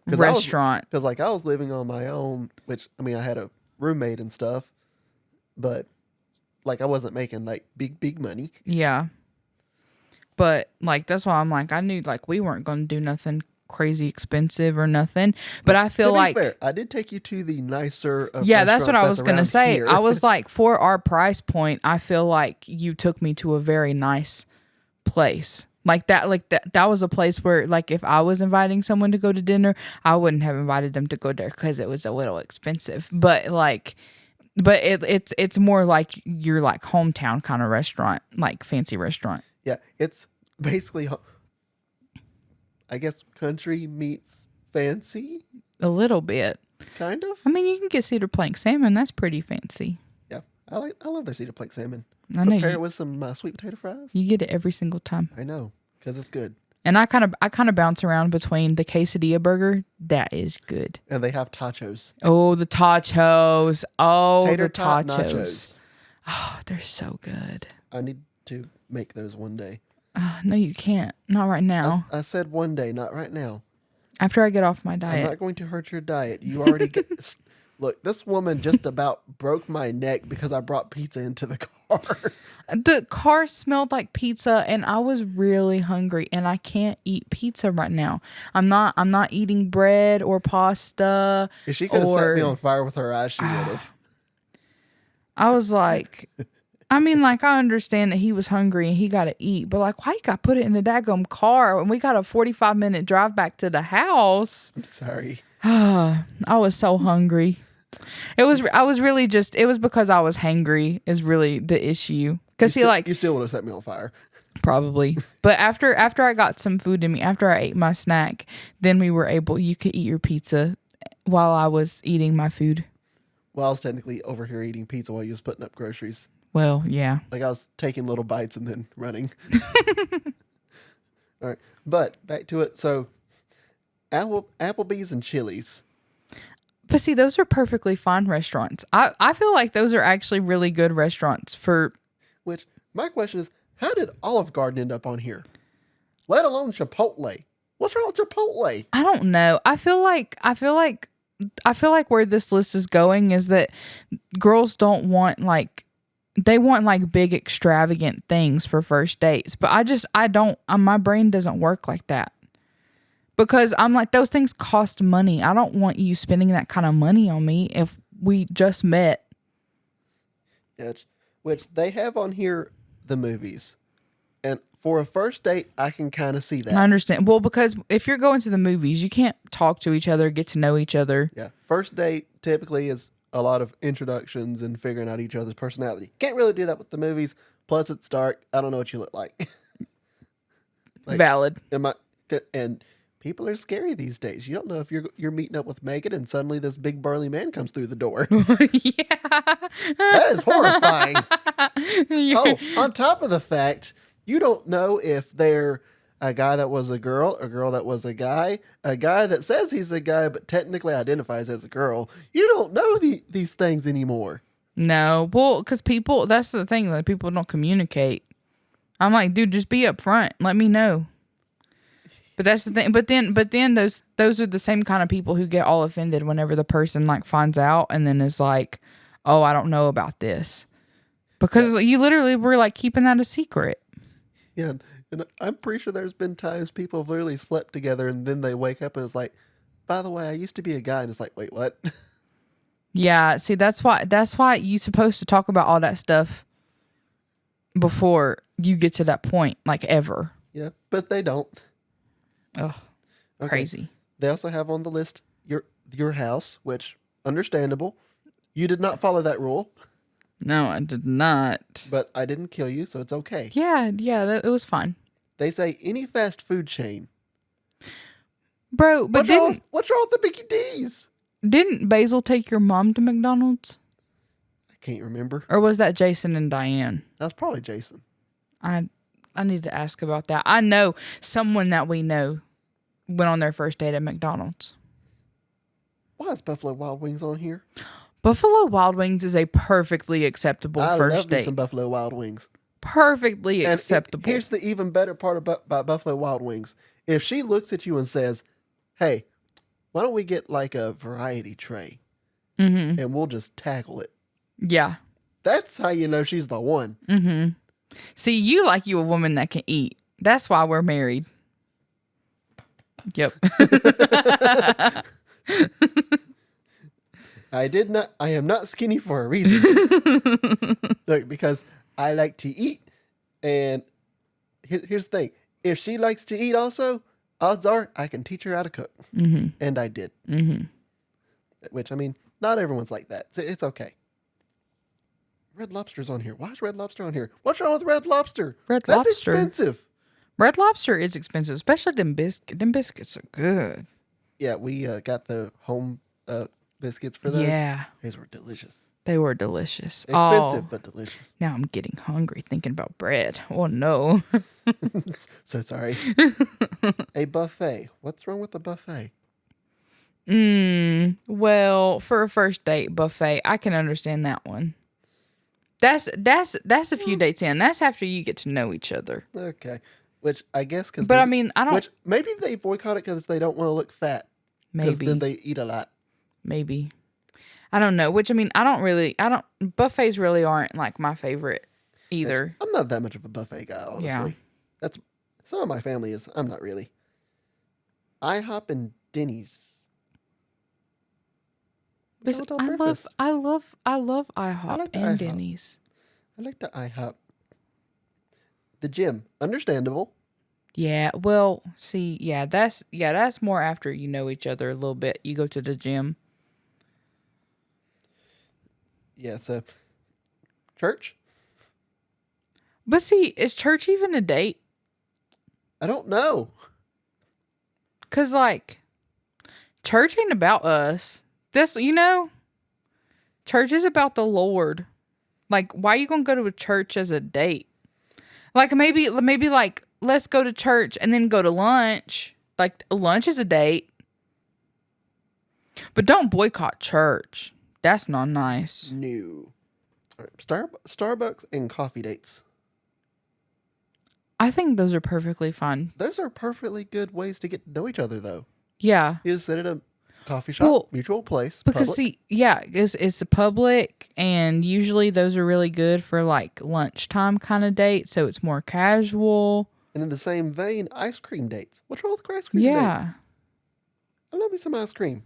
[SPEAKER 2] restaurant.
[SPEAKER 1] Because like I was living on my own, which I mean I had a roommate and stuff, but like I wasn't making like big money.
[SPEAKER 2] Yeah. But like that's why I'm like I knew like we weren't going to do nothing crazy expensive or nothing. But I feel
[SPEAKER 1] to be
[SPEAKER 2] like
[SPEAKER 1] fair, I did take you to the nicer.
[SPEAKER 2] yeah, that's what I was gonna say.
[SPEAKER 1] Here.
[SPEAKER 2] I was like, for our price point, I feel like you took me to a very nice place. Like that was a place where like if I was inviting someone to go to dinner, I wouldn't have invited them to go there because it was a little expensive. But it's more like your like hometown kind of restaurant, like fancy restaurant.
[SPEAKER 1] Yeah, it's basically, I guess, country meets fancy,
[SPEAKER 2] A little bit.
[SPEAKER 1] kind of.
[SPEAKER 2] I mean, you can get Cedar Plank salmon. That's pretty fancy.
[SPEAKER 1] Yeah, I love their Cedar Plank salmon.
[SPEAKER 2] I know
[SPEAKER 1] Pair it with some sweet potato fries.
[SPEAKER 2] you get it every single time.
[SPEAKER 1] I know, because it's good.
[SPEAKER 2] And I kind of bounce around between the quesadilla burger. That is good.
[SPEAKER 1] And they have tachos.
[SPEAKER 2] Oh, the tachos. Oh,
[SPEAKER 1] Tater
[SPEAKER 2] the
[SPEAKER 1] tot
[SPEAKER 2] tachos.
[SPEAKER 1] nachos.
[SPEAKER 2] Oh, they're so good.
[SPEAKER 1] I need to make those one day.
[SPEAKER 2] No, you can't. Not right now.
[SPEAKER 1] I said one day, not right now.
[SPEAKER 2] After I get off my
[SPEAKER 1] I'm
[SPEAKER 2] diet.
[SPEAKER 1] not going to hurt your diet. You already get. Look, this woman just about broke my neck because I brought pizza into the car.
[SPEAKER 2] The car smelled like pizza and I was really hungry and I can't eat pizza right now. I'm not eating bread or pasta.
[SPEAKER 1] If she could have set me on fire with her eyes, she would have.
[SPEAKER 2] I was like, I mean, like, I understand that he was hungry and he got to eat, but like, why you got to put it in the daggum car and we got a 45-minute drive back to the house?
[SPEAKER 1] I'm sorry.
[SPEAKER 2] I was so hungry. It was because I was hangry is really the issue. Because
[SPEAKER 1] You still would have set me on fire.
[SPEAKER 2] probably. But after I got some food in me, after I ate my snack, then you could eat your pizza while I was eating my food.
[SPEAKER 1] Well, I was technically over here eating pizza while you was putting up groceries.
[SPEAKER 2] Well, yeah.
[SPEAKER 1] Like I was taking little bites and then running. All right. But back to it. So Applebee's and Chili's.
[SPEAKER 2] But see, those are perfectly fine restaurants. I feel like those are actually really good restaurants for...
[SPEAKER 1] Which, my question is, how did Olive Garden end up on here? Let alone Chipotle. What's wrong with Chipotle?
[SPEAKER 2] I don't know. I feel like where this list is going is that girls don't want like they want like big extravagant things for first dates, but I don't, my brain doesn't work like that. Because I'm like, those things cost money. I don't want you spending that kind of money on me if we just met.
[SPEAKER 1] Yeah, which they have on here the movies. And for a first date, I can kind of see that.
[SPEAKER 2] I understand. Well, because if you're going to the movies, you can't talk to each other, get to know each other.
[SPEAKER 1] Yeah. First date typically is a lot of introductions and figuring out each other's personality. Can't really do that with the movies. Plus, it's dark. I don't know what you look like.
[SPEAKER 2] Valid.
[SPEAKER 1] And people are scary these days. You don't know if you're meeting up with Megan and suddenly this big burly man comes through the door.
[SPEAKER 2] Yeah.
[SPEAKER 1] That is horrifying. Oh, on top of the fact, you don't know if they're a guy that was a girl that was a guy that says he's a guy but technically identifies as a girl. You don't know these things anymore.
[SPEAKER 2] No. Well, because people, that's the thing, that people don't communicate. I'm like, dude, just be upfront. Let me know. But that's the thing. But then those are the same kind of people who get all offended whenever the person like finds out and then is like, oh, I don't know about this. Because you literally were like keeping that a secret.
[SPEAKER 1] Yeah. And I'm pretty sure there's been times people have literally slept together and then they wake up and it's like, by the way, I used to be a guy. And it's like, wait, what?
[SPEAKER 2] Yeah. See, that's why you're supposed to talk about all that stuff before you get to that point, like ever.
[SPEAKER 1] Yeah. But they don't.
[SPEAKER 2] Oh,
[SPEAKER 1] Okay.
[SPEAKER 2] crazy.
[SPEAKER 1] They also have on the list your house, which understandable. You did not follow that rule,
[SPEAKER 2] No, I did not.
[SPEAKER 1] but I didn't kill you, so it's okay.
[SPEAKER 2] Yeah, it was fun.
[SPEAKER 1] They say any fast food chain.
[SPEAKER 2] Bro, but
[SPEAKER 1] What's wrong with the Mickey D's?
[SPEAKER 2] didn't Basil take your mom to McDonald's?
[SPEAKER 1] I can't remember.
[SPEAKER 2] Or was that Jason and Diane?
[SPEAKER 1] That's probably Jason.
[SPEAKER 2] I need to ask about that. I know someone that we know went on their first date at McDonald's.
[SPEAKER 1] Why is Buffalo Wild Wings on here?
[SPEAKER 2] Buffalo Wild Wings is a perfectly acceptable
[SPEAKER 1] I
[SPEAKER 2] first
[SPEAKER 1] love me
[SPEAKER 2] date.
[SPEAKER 1] some Buffalo Wild Wings.
[SPEAKER 2] Perfectly
[SPEAKER 1] And
[SPEAKER 2] acceptable.
[SPEAKER 1] Here's the even better part about Buffalo Wild Wings. If she looks at you and says, hey, why don't we get like a variety tray and we'll just tackle it.
[SPEAKER 2] Yeah.
[SPEAKER 1] That's how you know she's the one.
[SPEAKER 2] See, you like you a woman that can eat. That's why we're married. Yep.
[SPEAKER 1] I am not skinny for a reason. Look, because I like to eat. And here's the thing. If she likes to eat also, odds are I can teach her how to cook. And I did. Which, I mean, not everyone's like that. So it's okay. Red Lobster's on here. Why is Red Lobster on here? What's wrong with Red Lobster? That's
[SPEAKER 2] Lobster.
[SPEAKER 1] expensive.
[SPEAKER 2] Red Lobster is expensive, especially them biscuits. Them biscuits are good.
[SPEAKER 1] Yeah, we got the home biscuits for those.
[SPEAKER 2] Yeah.
[SPEAKER 1] These were delicious.
[SPEAKER 2] They were delicious.
[SPEAKER 1] Expensive, but delicious.
[SPEAKER 2] Now I'm getting hungry thinking about bread. Oh, no.
[SPEAKER 1] So sorry. A buffet. What's wrong with the buffet?
[SPEAKER 2] Well, for a first date buffet, I can understand that one. That's a few dates in. That's after you get to know each other.
[SPEAKER 1] Okay. Which I guess because.
[SPEAKER 2] But I mean, I don't.
[SPEAKER 1] Which maybe they boycott it because they don't want to look fat. Because
[SPEAKER 2] Maybe.
[SPEAKER 1] then they eat a lot.
[SPEAKER 2] Maybe. I don't know. Which I mean, buffets really aren't like my favorite either.
[SPEAKER 1] I'm not that much of a buffet guy, honestly.
[SPEAKER 2] Yeah.
[SPEAKER 1] That's some of my family is. I'm not really. IHOP and Denny's.
[SPEAKER 2] Listen,
[SPEAKER 1] What's on breakfast?
[SPEAKER 2] I love IHOP
[SPEAKER 1] like the
[SPEAKER 2] and
[SPEAKER 1] IHOP.
[SPEAKER 2] Denny's.
[SPEAKER 1] I like the IHOP. The gym, understandable.
[SPEAKER 2] Yeah, well, see, that's more after you know each other a little bit. You go to the gym.
[SPEAKER 1] Yeah, so church.
[SPEAKER 2] But see, is church even a date?
[SPEAKER 1] I don't know.
[SPEAKER 2] 'Cause like church ain't about us. Church is about the Lord. Like, why are you gonna go to a church as a date? Like maybe like let's go to church and then go to lunch. Like lunch is a date. But don't boycott church. That's not nice.
[SPEAKER 1] No. All right, Starbucks and coffee dates.
[SPEAKER 2] I think those are perfectly fine.
[SPEAKER 1] Those are perfectly good ways to get to know each other, though.
[SPEAKER 2] Yeah.
[SPEAKER 1] You just sit at a coffee shop,
[SPEAKER 2] Well,
[SPEAKER 1] mutual place,
[SPEAKER 2] because
[SPEAKER 1] public.
[SPEAKER 2] see, yeah, it's a public, and usually those are really good for like lunchtime kind of date, so it's more casual.
[SPEAKER 1] And in the same vein, ice cream dates. What's wrong with ice cream dates?
[SPEAKER 2] Yeah.
[SPEAKER 1] I love me some ice cream.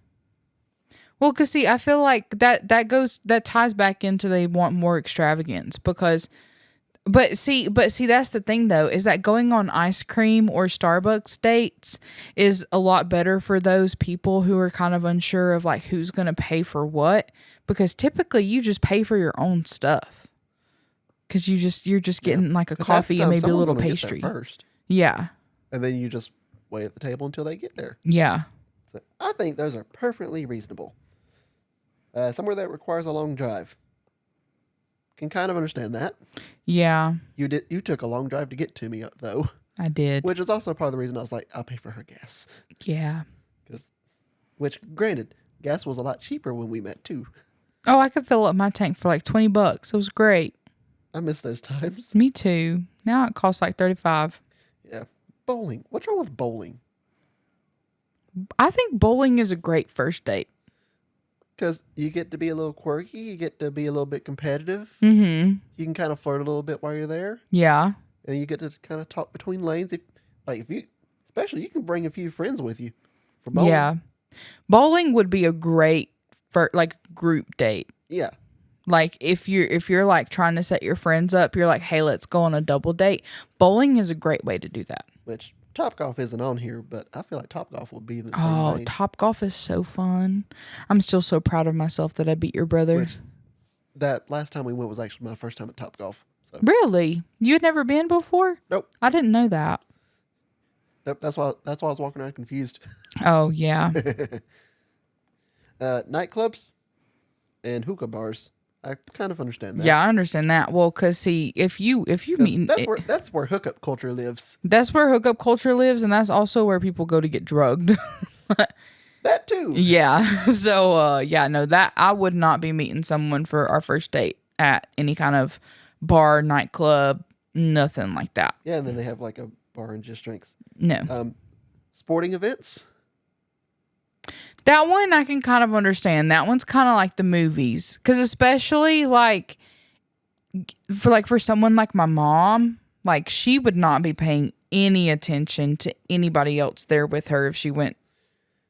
[SPEAKER 2] Well, because see, I feel like that ties back into they want more extravagance because, but see, that's the thing though, is that going on ice cream or Starbucks dates is a lot better for those people who are kind of unsure of like who's going to pay for what, because typically you just pay for your own stuff because you're just getting like a
[SPEAKER 1] 'Cause half the
[SPEAKER 2] coffee and
[SPEAKER 1] time
[SPEAKER 2] maybe a
[SPEAKER 1] someone's
[SPEAKER 2] little
[SPEAKER 1] gonna get there
[SPEAKER 2] pastry.
[SPEAKER 1] first,
[SPEAKER 2] Yeah,
[SPEAKER 1] and then you just wait at the table until they get there.
[SPEAKER 2] yeah,
[SPEAKER 1] So I think those are perfectly reasonable. Somewhere that requires a long drive. Can kind of understand that.
[SPEAKER 2] yeah.
[SPEAKER 1] You took a long drive to get to me though,
[SPEAKER 2] I did.
[SPEAKER 1] which is also part of the reason I was like, I'll pay for her gas.
[SPEAKER 2] Yeah.
[SPEAKER 1] Which, granted, gas was a lot cheaper when we met too.
[SPEAKER 2] Oh, I could fill up my tank for like $20. It was great.
[SPEAKER 1] I miss those times.
[SPEAKER 2] Me too. Now it costs like 35.
[SPEAKER 1] Yeah, bowling. What's wrong with bowling?
[SPEAKER 2] I think bowling is a great first date.
[SPEAKER 1] Because you get to be a little quirky, you get to be a little bit competitive.
[SPEAKER 2] Mm-hmm.
[SPEAKER 1] You can kind of flirt a little bit while you're there,
[SPEAKER 2] Yeah.
[SPEAKER 1] and you get to kind of talk between lanes. Especially, you can bring a few friends with you for bowling.
[SPEAKER 2] Yeah. Bowling would be a great for like group date.
[SPEAKER 1] Yeah.
[SPEAKER 2] Like if you're like trying to set your friends up, you're like, hey, let's go on a double date. Bowling is a great way to do that.
[SPEAKER 1] Which Topgolf isn't on here, but I feel like Topgolf would be in the same
[SPEAKER 2] Oh,
[SPEAKER 1] vein.
[SPEAKER 2] Topgolf is so fun. I'm still so proud of myself that I beat your brother.
[SPEAKER 1] Which that last time we went was actually my first time at Topgolf. So
[SPEAKER 2] Really? You had never been before?
[SPEAKER 1] nope.
[SPEAKER 2] I didn't know that.
[SPEAKER 1] Nope. That's why I was walking around confused.
[SPEAKER 2] Oh, yeah.
[SPEAKER 1] Nightclubs and hookah bars. I kind of understand that.
[SPEAKER 2] Yeah, I understand that. Well, because see, if you
[SPEAKER 1] 'Cause
[SPEAKER 2] meet,
[SPEAKER 1] that's where hookup culture lives.
[SPEAKER 2] that's where hookup culture lives, and that's also where people go to get drugged.
[SPEAKER 1] That too.
[SPEAKER 2] Yeah. So, yeah, no, that I would not be meeting someone for our first date at any kind of bar, nightclub, nothing like that.
[SPEAKER 1] Yeah, and then they have like a bar and just drinks.
[SPEAKER 2] No.
[SPEAKER 1] Sporting events.
[SPEAKER 2] That one I can kind of understand. That one's kind of like the movies, because especially like for someone like my mom, like she would not be paying any attention to anybody else there with her if she went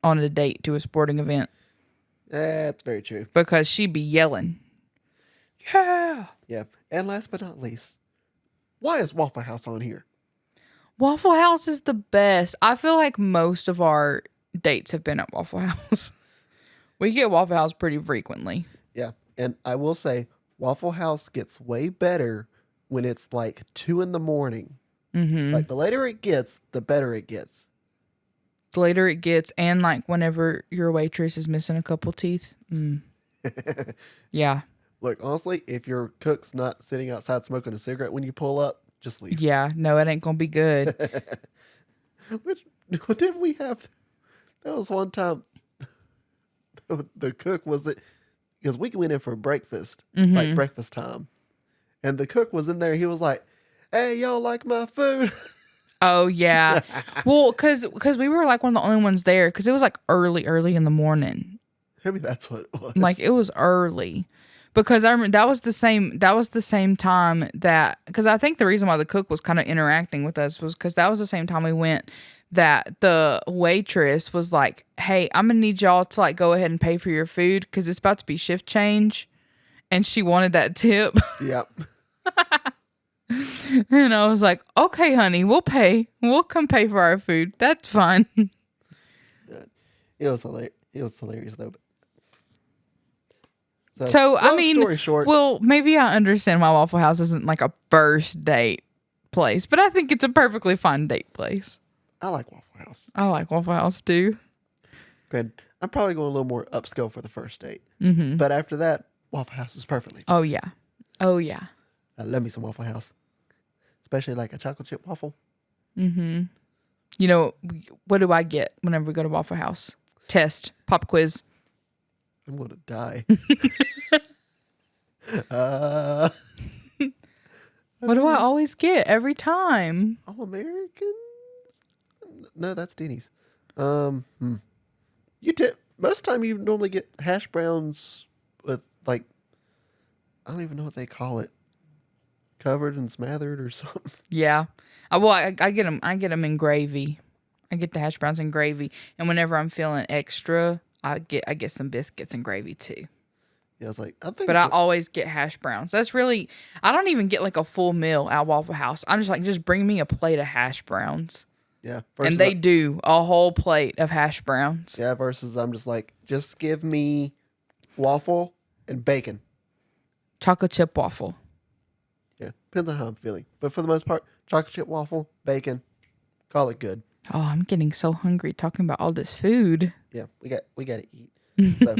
[SPEAKER 2] on a date to a sporting event,
[SPEAKER 1] That's very true.
[SPEAKER 2] because she'd be yelling. Yeah.
[SPEAKER 1] Yeah. And last but not least, why is Waffle House on here?
[SPEAKER 2] Waffle House is the best. I feel like most of our dates have been at Waffle House. We get Waffle House pretty frequently.
[SPEAKER 1] Yeah. And I will say, Waffle House gets way better when it's like 2 a.m.
[SPEAKER 2] Mm-hmm.
[SPEAKER 1] Like the later it gets, the better it gets.
[SPEAKER 2] The later it gets, and like whenever your waitress is missing a couple teeth. Yeah.
[SPEAKER 1] Look, honestly, if your cook's not sitting outside smoking a cigarette when you pull up, just leave.
[SPEAKER 2] Yeah. No, it ain't going to be good.
[SPEAKER 1] Which, didn't we have? That was one time. The cook was it because we went in for breakfast, like breakfast time, and the cook was in there. He was like, "Hey, y'all like my food?"
[SPEAKER 2] Oh, yeah. Well, because we were like one of the only ones there, because it was like early in the morning.
[SPEAKER 1] Maybe that's what it was.
[SPEAKER 2] Like it was early. Because I remember that was the same time that, because I think the reason why the cook was kind of interacting with us was because that was the same time we went, that the waitress was like, hey, I'm gonna need y'all to like go ahead and pay for your food because it's about to be shift change, and she wanted that tip.
[SPEAKER 1] Yep.
[SPEAKER 2] And I was like, okay, honey, we'll come pay for our food, that's fine.
[SPEAKER 1] It was hilarious. It was hilarious though.
[SPEAKER 2] So I
[SPEAKER 1] long
[SPEAKER 2] mean,
[SPEAKER 1] story short,
[SPEAKER 2] well, maybe I understand why Waffle House isn't like a first date place, but I think it's a perfectly fine date place.
[SPEAKER 1] I like Waffle House.
[SPEAKER 2] I like Waffle House too.
[SPEAKER 1] Granted, I'm probably going a little more upscale for the first date, but after that, Waffle House is perfectly.
[SPEAKER 2] Oh yeah, oh yeah.
[SPEAKER 1] I love me some Waffle House, especially like a chocolate chip waffle.
[SPEAKER 2] You know, what do I get whenever we go to Waffle House? Test, pop quiz.
[SPEAKER 1] I'm gonna die.
[SPEAKER 2] What do I always get every time?
[SPEAKER 1] All Americans? No, that's Denny's. You tip most time you normally get hash browns with like, I don't even know what they call it, covered and smothered or something.
[SPEAKER 2] Yeah. I get them. I get them in gravy. I get the hash browns in gravy, and whenever I'm feeling extra, I get some biscuits and gravy too.
[SPEAKER 1] Yeah, I was like, I think.
[SPEAKER 2] But I always get hash browns. That's really. I don't even get like a full meal at Waffle House. I'm just like, just bring me a plate of hash browns,
[SPEAKER 1] yeah,
[SPEAKER 2] and they do a whole plate of hash browns.
[SPEAKER 1] yeah. Versus, I'm just like, just give me waffle and bacon.
[SPEAKER 2] Chocolate chip waffle.
[SPEAKER 1] Yeah, depends on how I'm feeling. But for the most part, chocolate chip waffle, bacon, call it good.
[SPEAKER 2] Oh, I'm getting so hungry talking about all this food.
[SPEAKER 1] Yeah, we got to eat. So,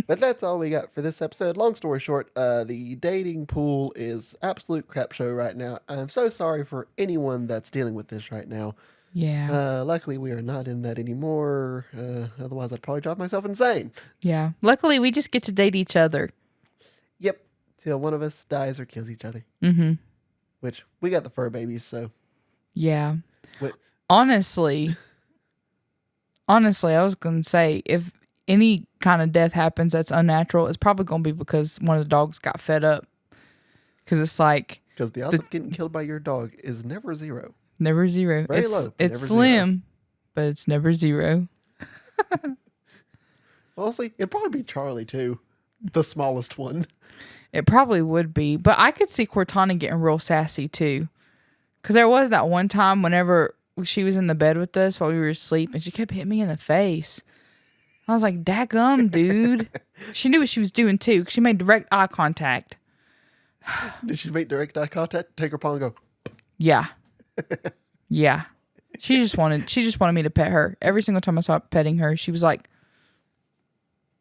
[SPEAKER 1] but that's all we got for this episode. Long story short, the dating pool is absolute crap show right now. I'm so sorry for anyone that's dealing with this right now.
[SPEAKER 2] Yeah.
[SPEAKER 1] Luckily, we are not in that anymore. Otherwise, I'd probably drive myself insane.
[SPEAKER 2] Yeah. Luckily, we just get to date each other.
[SPEAKER 1] Yep, till one of us dies or kills each other.
[SPEAKER 2] Mm-hmm.
[SPEAKER 1] Which we got the fur babies, so
[SPEAKER 2] Yeah.
[SPEAKER 1] Wait.
[SPEAKER 2] Honestly, I was going to say, if any kind of death happens that's unnatural, it's probably going to be because one of the dogs got fed up. Because it's like...
[SPEAKER 1] because the odds of getting killed by your dog is never zero.
[SPEAKER 2] Never zero.
[SPEAKER 1] Very low, but
[SPEAKER 2] It's
[SPEAKER 1] never
[SPEAKER 2] slim,
[SPEAKER 1] zero.
[SPEAKER 2] but it's never zero.
[SPEAKER 1] Honestly, it'd probably be Charlie, too. The smallest one.
[SPEAKER 2] It probably would be. But I could see Cortana getting real sassy, too. Because there was that one time whenever she was in the bed with us while we were asleep, and she kept hitting me in the face. I was like, daggum, dude. She knew what she was doing, too. 'Cause she made direct eye contact.
[SPEAKER 1] Did she make direct eye contact? Take her paw and go,
[SPEAKER 2] Yeah. Yeah. She just wanted me to pet her. Every single time I started petting her, she was like,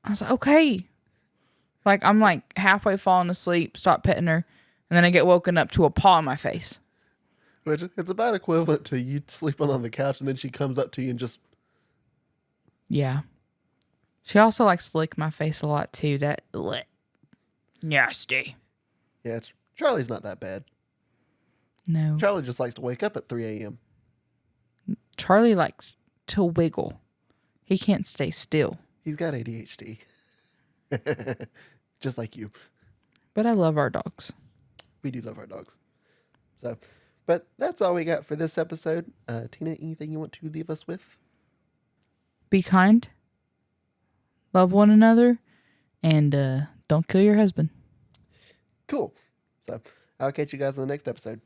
[SPEAKER 2] I was like, okay. Like, I'm like halfway falling asleep, stop petting her, and then I get woken up to a paw in my face.
[SPEAKER 1] which it's about equivalent to you sleeping on the couch and then she comes up to you and just,
[SPEAKER 2] Yeah. She also likes to lick my face a lot too. That nasty.
[SPEAKER 1] yeah, Charlie's not that bad.
[SPEAKER 2] No.
[SPEAKER 1] Charlie just likes to wake up at 3 a.m.
[SPEAKER 2] Charlie likes to wiggle. He can't stay still.
[SPEAKER 1] He's got ADHD. Just like you.
[SPEAKER 2] But I love our dogs.
[SPEAKER 1] We do love our dogs. So, but that's all we got for this episode. Tina, anything you want to leave us with?
[SPEAKER 2] Be kind. Love one another. And don't kill your husband.
[SPEAKER 1] Cool. So, I'll catch you guys on the next episode.